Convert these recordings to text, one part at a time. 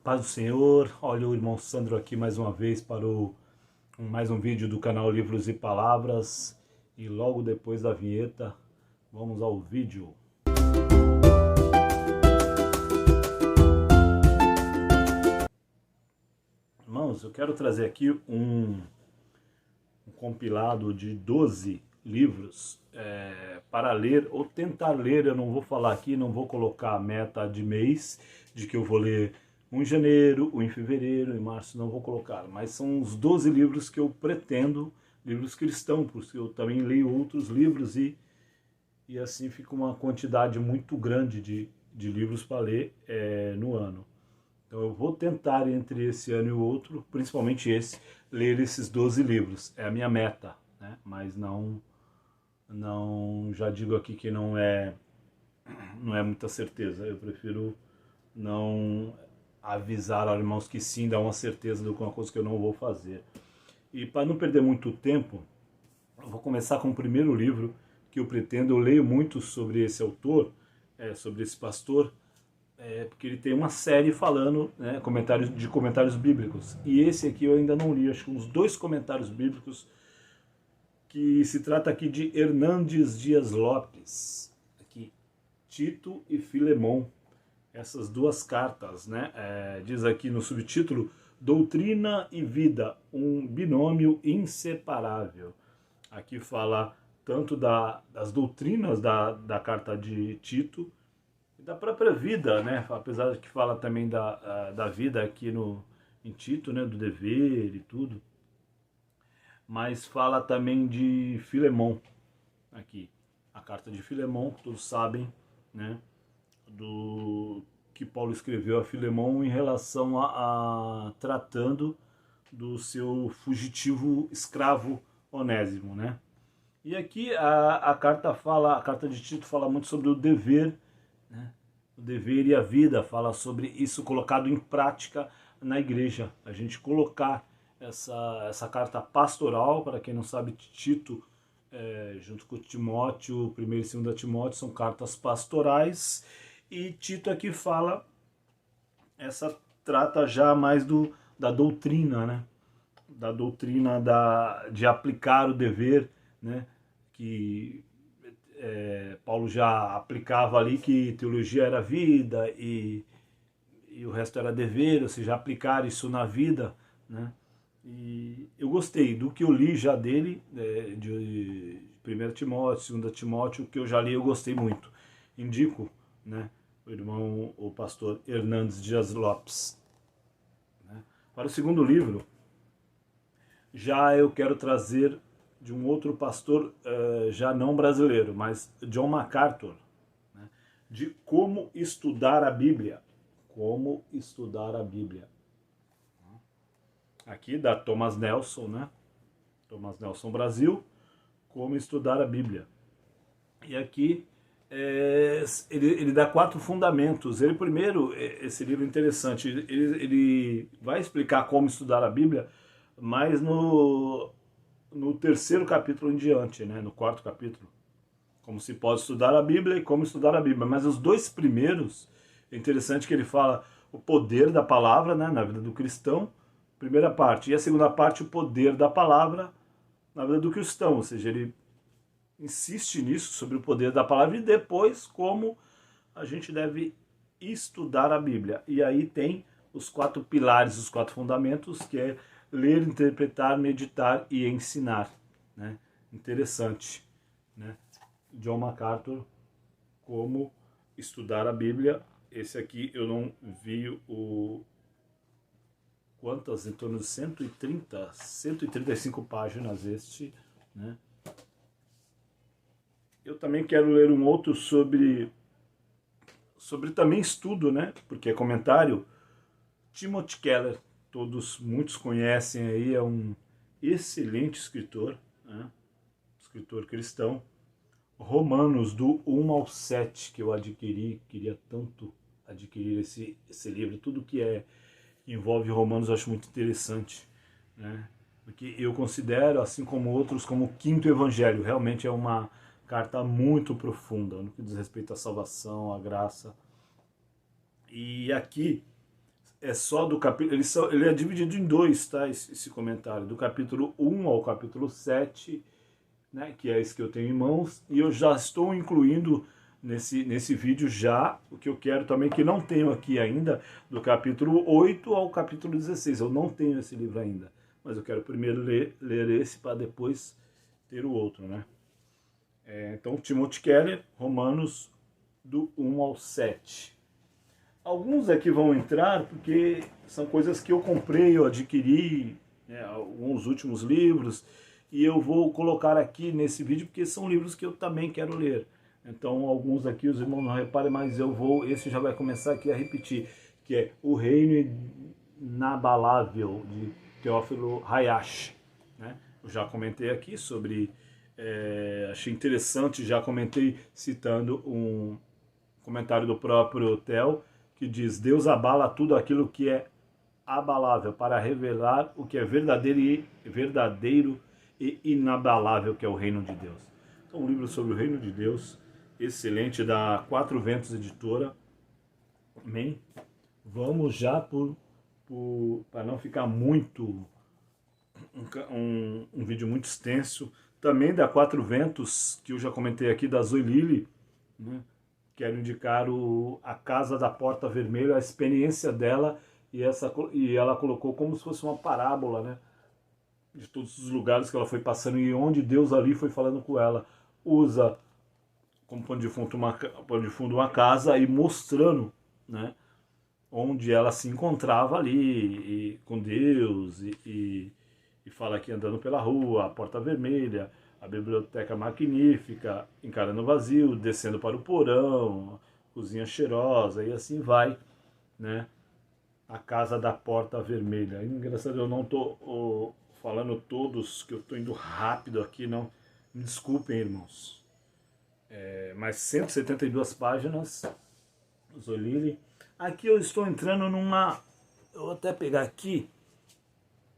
Paz do Senhor, olha o irmão Sandro aqui mais uma vez para mais um vídeo do canal Livros e Palavras. E logo depois da vinheta, vamos ao vídeo. Irmãos, eu quero trazer aqui um compilado de 12 livros para ler ou tentar ler. Eu não vou falar aqui, não vou colocar a meta de mês, de que eu vou ler um em janeiro, um em fevereiro, em março, não vou colocar. Mas são os 12 livros que eu pretendo, livros cristãos, porque eu também leio outros livros e assim fica uma quantidade muito grande de livros para ler no ano. Então eu vou tentar entre esse ano e o outro, principalmente esse, ler esses 12 livros. É a minha meta, né? Mas não já digo aqui que não é muita certeza. Eu prefiro não avisar aos irmãos que sim, dar uma certeza de uma coisa que eu não vou fazer. E para não perder muito tempo, eu vou começar com o primeiro livro que eu pretendo. Eu leio muito sobre esse autor, sobre esse pastor, porque ele tem uma série falando, né, comentários bíblicos. E esse aqui eu ainda não li, acho que uns 2 comentários bíblicos, que se trata aqui de Hernandes Dias Lopes, aqui, Tito e Filemon. Essas 2 cartas, né? Diz aqui no subtítulo: Doutrina e Vida, um binômio inseparável. Aqui fala tanto das doutrinas da carta de Tito e da própria vida, né? Apesar de que fala também da vida aqui em Tito, né? Do dever e tudo. Mas fala também de Filemon aqui. A carta de Filemon, que todos sabem, né? Do que Paulo escreveu a Filemon em relação a tratando do seu fugitivo escravo Onésimo, né? E aqui a carta de Tito fala muito sobre o dever, né? O dever e a vida, fala sobre isso colocado em prática na igreja. A gente colocar essa carta pastoral, para quem não sabe, Tito, junto com Timóteo, 1ª e 2ª Timóteo, são cartas pastorais. E Tito aqui fala, trata já mais da doutrina, né? Da doutrina de aplicar o dever, né? Que Paulo já aplicava ali, que teologia era vida e o resto era dever, ou seja, aplicar isso na vida, né? E eu gostei do que eu li já dele, de 1ª Timóteo, 2ª Timóteo, que eu já li, eu gostei muito. Indico, né, o pastor Hernandes Dias Lopes. Né? Para o segundo livro, já eu quero trazer de um outro pastor, já não brasileiro, mas John MacArthur, né, de Como Estudar a Bíblia. Como Estudar a Bíblia. Aqui da Thomas Nelson, né? Thomas Nelson Brasil, Como Estudar a Bíblia. E aqui ele dá 4 fundamentos. Ele primeiro, esse livro é interessante, ele vai explicar como estudar a Bíblia, mas no 3º capítulo em diante, né? No 4º capítulo. Como se pode estudar a Bíblia e como estudar a Bíblia. Mas os 2 primeiros, é interessante que ele fala o poder da palavra, né, na vida do cristão, primeira parte. E a segunda parte, o poder da palavra na vida do cristão. Ou seja, ele insiste nisso, sobre o poder da palavra, e depois como a gente deve estudar a Bíblia. E aí tem os 4 pilares, os 4 fundamentos, que é ler, interpretar, meditar e ensinar. Né? Interessante. Né? John MacArthur, Como Estudar a Bíblia. Esse aqui eu não vi quantas, em torno de 135 páginas este, né? Eu também quero ler um outro sobre também estudo, né? Porque é comentário. Timothy Keller, muitos conhecem aí, é um excelente escritor, né? Escritor cristão. Romanos, do 1 ao 7, que eu adquiri, queria tanto adquirir esse livro. Tudo que envolve Romanos eu acho muito interessante, né? Porque eu considero, assim como outros, como o 5º evangelho. Realmente é uma carta muito profunda no que diz respeito à salvação, à graça. E aqui é só do capítulo, ele é dividido em dois, tá? Esse comentário, do capítulo 1 ao capítulo 7, né? Que é esse que eu tenho em mãos, e eu já estou incluindo nesse vídeo já o que eu quero também, que não tenho aqui ainda, do capítulo 8 ao capítulo 16. Eu não tenho esse livro ainda, mas eu quero primeiro ler esse para depois ter o outro, né? Então, Timothy Keller, Romanos, do 1 ao 7. Alguns aqui vão entrar porque são coisas que eu comprei, eu adquiri, né, alguns últimos livros, e eu vou colocar aqui nesse vídeo porque são livros que eu também quero ler. Então, alguns aqui os irmãos não reparem, mas esse já vai começar aqui a repetir, que é O Reino Inabalável, de Teófilo Hayashi, né? Eu já comentei aqui sobre, achei interessante, já comentei citando um comentário do próprio Theo, que diz: Deus abala tudo aquilo que é abalável para revelar o que é verdadeiro e inabalável, que é o reino de Deus. Então, um livro sobre o reino de Deus, excelente, da Quatro Ventos Editora. Amém? Vamos já para não ficar muito um vídeo muito extenso, também da Quatro Ventos, que eu já comentei aqui, da Zoe Lilly, né? Quero indicar A Casa da Porta Vermelha, a experiência dela, e ela colocou como se fosse uma parábola, né? De todos os lugares que ela foi passando e onde Deus ali foi falando com ela. Usa como pano de fundo uma casa e mostrando, né, onde ela se encontrava ali com Deus, e fala aqui andando pela rua, a Porta Vermelha, a Biblioteca Magnífica, encarando o vazio, descendo para o porão, cozinha cheirosa, e assim vai, né? A Casa da Porta Vermelha. Engraçado, eu não estou falando todos, que eu estou indo rápido aqui, não. Me desculpem, irmãos. Mas 172 páginas, Zolili. Aqui eu estou entrando numa... Eu vou até pegar aqui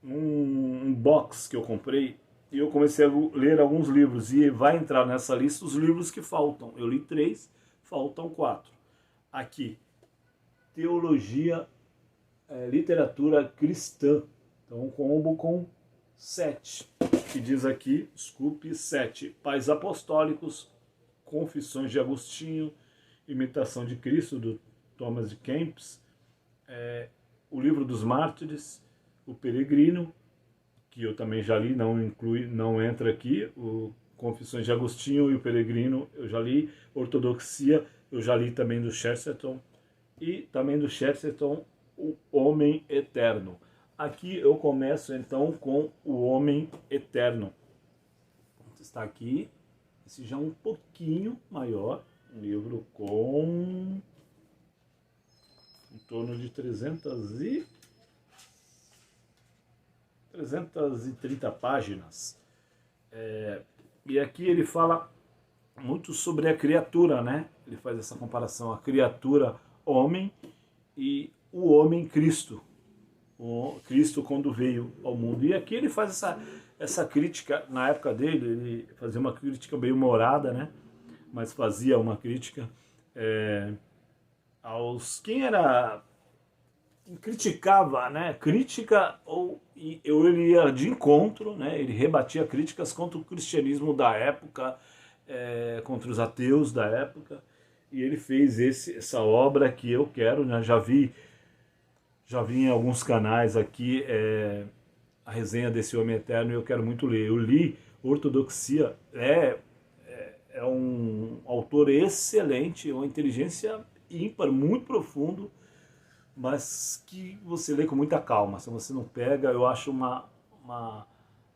um box que eu comprei, e eu comecei a ler alguns livros, e vai entrar nessa lista os livros que faltam. Eu li 3, faltam 4. Aqui, Teologia, Literatura Cristã. Então, um combo com 7. Que diz aqui, 7. Pais Apostólicos, Confissões de Agostinho, Imitação de Cristo, do Thomas de Kempis, O Livro dos Mártires, O Peregrino, que eu também já li, não entra aqui, o Confissões de Agostinho e O Peregrino eu já li, Ortodoxia eu já li também do Chesterton, e também do Chesterton, O Homem Eterno. Aqui eu começo então com O Homem Eterno. Está aqui, esse já é um pouquinho maior, um livro com em torno de 330 páginas. E aqui ele fala muito sobre a criatura, né? Ele faz essa comparação, a criatura homem e o homem Cristo. O Cristo quando veio ao mundo. E aqui ele faz essa crítica, na época dele, ele fazia uma crítica bem humorada, né? Mas fazia uma crítica quem criticava, né? Crítica, ele ia de encontro, né? Ele rebatia críticas contra o cristianismo da época, contra os ateus da época, e ele fez essa obra que eu quero, né? Já vi em alguns canais aqui a resenha desse Homem Eterno, e eu quero muito ler. Eu li Ortodoxia, é um autor excelente, uma inteligência ímpar, muito profundo, mas que você lê com muita calma. Se você não pega, eu acho uma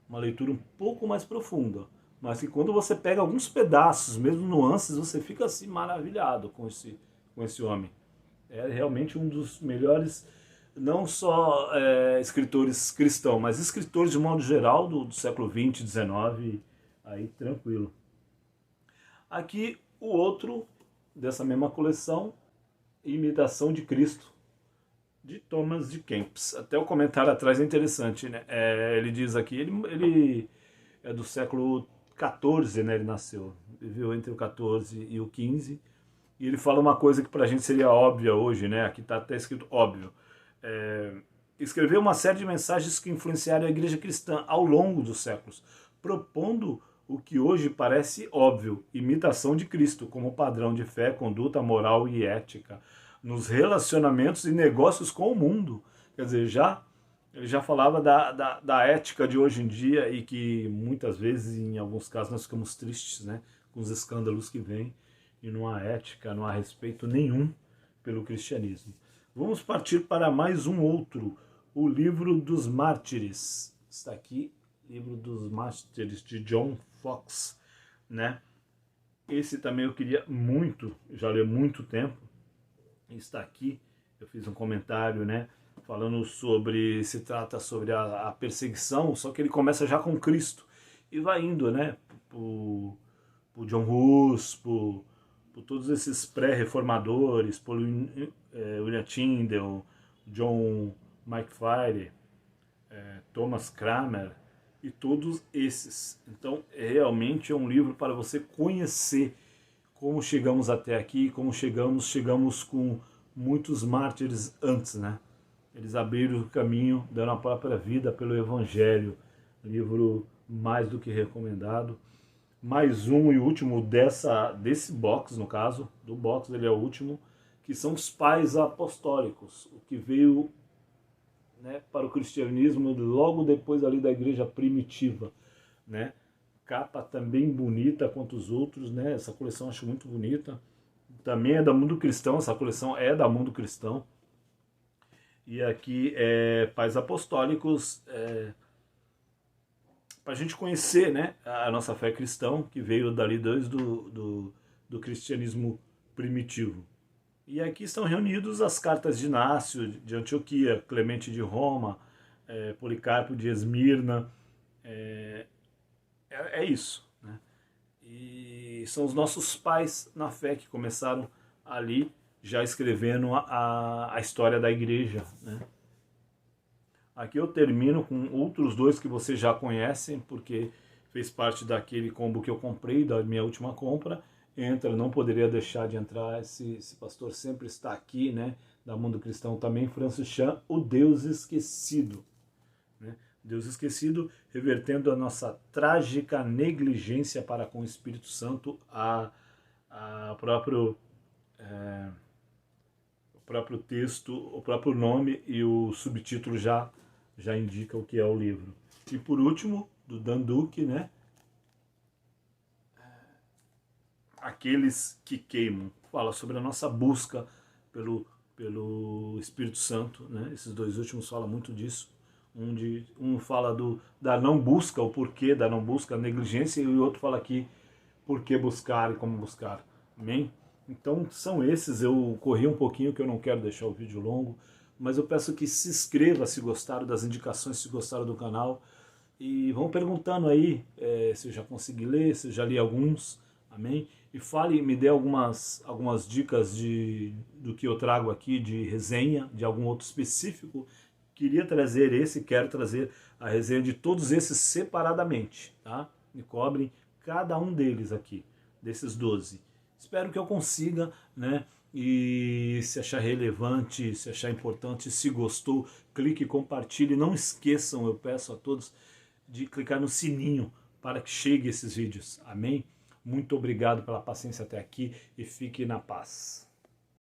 leitura um pouco mais profunda, mas que quando você pega alguns pedaços, mesmo nuances, você fica assim maravilhado com esse homem. É realmente um dos melhores, não só escritores cristãos, mas escritores de modo geral do século XX, XIX, aí tranquilo. Aqui o outro dessa mesma coleção, Imitação de Cristo, de Thomas de Kempis. Até o comentário atrás é interessante, né? Ele diz aqui, ele é do século XIV, né? Ele nasceu, viveu entre o XIV e o XV, e ele fala uma coisa que pra gente seria óbvia hoje, né? Aqui tá até escrito óbvio. escreveu uma série de mensagens que influenciaram a igreja cristã ao longo dos séculos, propondo o que hoje parece óbvio, imitação de Cristo como padrão de fé, conduta moral e ética nos relacionamentos e negócios com o mundo. Quer dizer, ele já falava da ética de hoje em dia e que muitas vezes, em alguns casos, nós ficamos tristes, né, com os escândalos que vêm e não há ética, não há respeito nenhum pelo cristianismo. Vamos partir para mais um outro, o Livro dos Mártires. Está aqui, Livro dos Mártires, de John Foxe, né? Esse também eu queria muito, já li há muito tempo. Está aqui, eu fiz um comentário, né? Falando sobre, se trata sobre a perseguição, só que ele começa já com Cristo e vai indo, né? Por John Hus, por todos esses pré-reformadores, por William Tyndale, John McFarlane, Thomas Cranmer e todos esses. Então, realmente é um livro para você conhecer como chegamos até aqui, como chegamos com muitos mártires antes, né? Eles abriram o caminho, dando a própria vida pelo Evangelho. Livro mais do que recomendado. Mais um e último desse box, no caso, do box ele é o último, que são os pais apostólicos, o que veio, né, para o cristianismo logo depois ali da igreja primitiva, né? Capa também bonita quanto os outros, né? Essa coleção eu acho muito bonita. Também é da Mundo Cristão, essa coleção é da Mundo Cristão. E aqui pais apostólicos, para a gente conhecer, né, a nossa fé cristã, que veio dali desde do cristianismo primitivo. E aqui estão reunidos as cartas de Inácio de Antioquia, Clemente de Roma, Policarpo de Esmirna. É isso, né? E são os nossos pais na fé que começaram ali já escrevendo a história da igreja, né? Aqui eu termino com outros dois que vocês já conhecem, porque fez parte daquele combo que eu comprei, da minha última compra. Entra, não poderia deixar de entrar, esse pastor sempre está aqui, né, da Mundo Cristão também, Francis Chan, o Deus Esquecido, né? Deus Esquecido, revertendo a nossa trágica negligência para com o Espírito Santo, o próprio texto, o próprio nome e o subtítulo já indica o que é o livro. E por último, do Dan Duque, né? Aqueles que queimam. Fala sobre a nossa busca pelo Espírito Santo, né? Esses dois últimos falam muito disso. Um fala da não busca, o porquê da não busca, a negligência, e o outro fala aqui por que buscar e como buscar. Amém? Então são esses, eu corri um pouquinho que eu não quero deixar o vídeo longo, mas eu peço que se inscreva se gostaram das indicações, se gostaram do canal, e vão perguntando aí se eu já consegui ler, se eu já li alguns, amém? E fale, me dê algumas dicas do que eu trago aqui de resenha, de algum outro específico. Queria trazer quero trazer a resenha de todos esses separadamente, tá? Me cobrem cada um deles aqui, desses 12. Espero que eu consiga, né? E se achar relevante, se achar importante, se gostou, clique e compartilhe. Não esqueçam, eu peço a todos, de clicar no sininho para que chegue esses vídeos. Amém? Muito obrigado pela paciência até aqui e fique na paz.